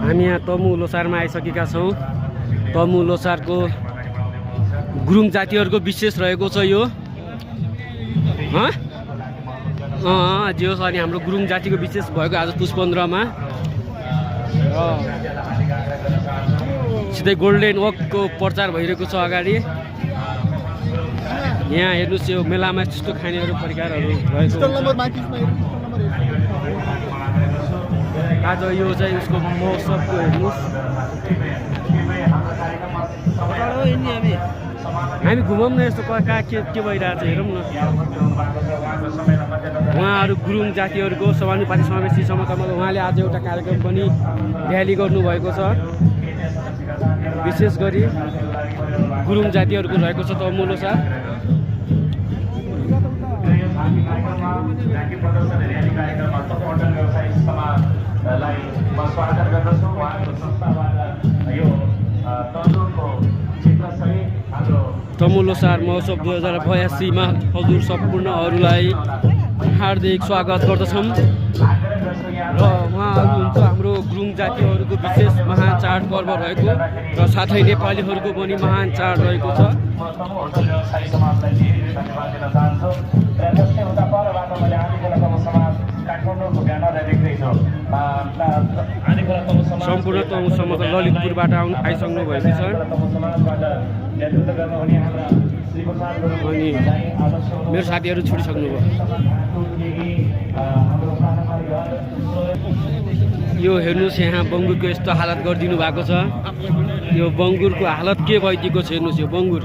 हामी यहाँ तमु लोसारमा आइसकेका छौँ। तमु लोसारको गुरुङ जातिहरूको विशेष रहेको छ यो। जे होस्, अनि हाम्रो गुरुङ जातिको विशेष भएको आज पुस 15मा सिधै गोल्डेन वकको प्रचार भइरहेको छ अगाडि। यहाँ हेर्नुहोस्, यो मेलामा त्यस्तो खानेहरू परिकारहरू भएको आज यो चाहिँ उसको महोत्सवको हेर्नुहोस्। हामी घुमौँ न, यस्तो कहाँ के भइरहेको छ हेरौँ न। उहाँहरू गुरुङ जातिहरूको समानुपाती समावेशी समतामा उहाँले आज एउटा कार्यक्रम पनि र्याली गर्नुभएको छ। विशेष गरी गुरुङ जातिहरूको रहेको छ तमु लोसार। तमु लोसार महोत्सव 2082मा हजुर सम्पूर्णहरूलाई हार्दिक स्वागत गर्दछौँ। र उहाँहरू हुन्छ हाम्रो गुरुङ जातिहरूको विशेष महान चाडपर्व रहेको र साथै नेपालीहरूको पनि महान चाड रहेको छ। सम्पूर्ण तमु समाज ललितपुरबाट आइसक्नु भएको छ। अनि मेरो साथीहरू छुटिसक्नुभयो। यो हेर्नुहोस्, यहाँ बङ्गुरको यस्तो हालत गरिदिनु भएको छ। यो बङ्गुरको हालत के भइदिएको छ हेर्नुहोस्। यो बङ्गुर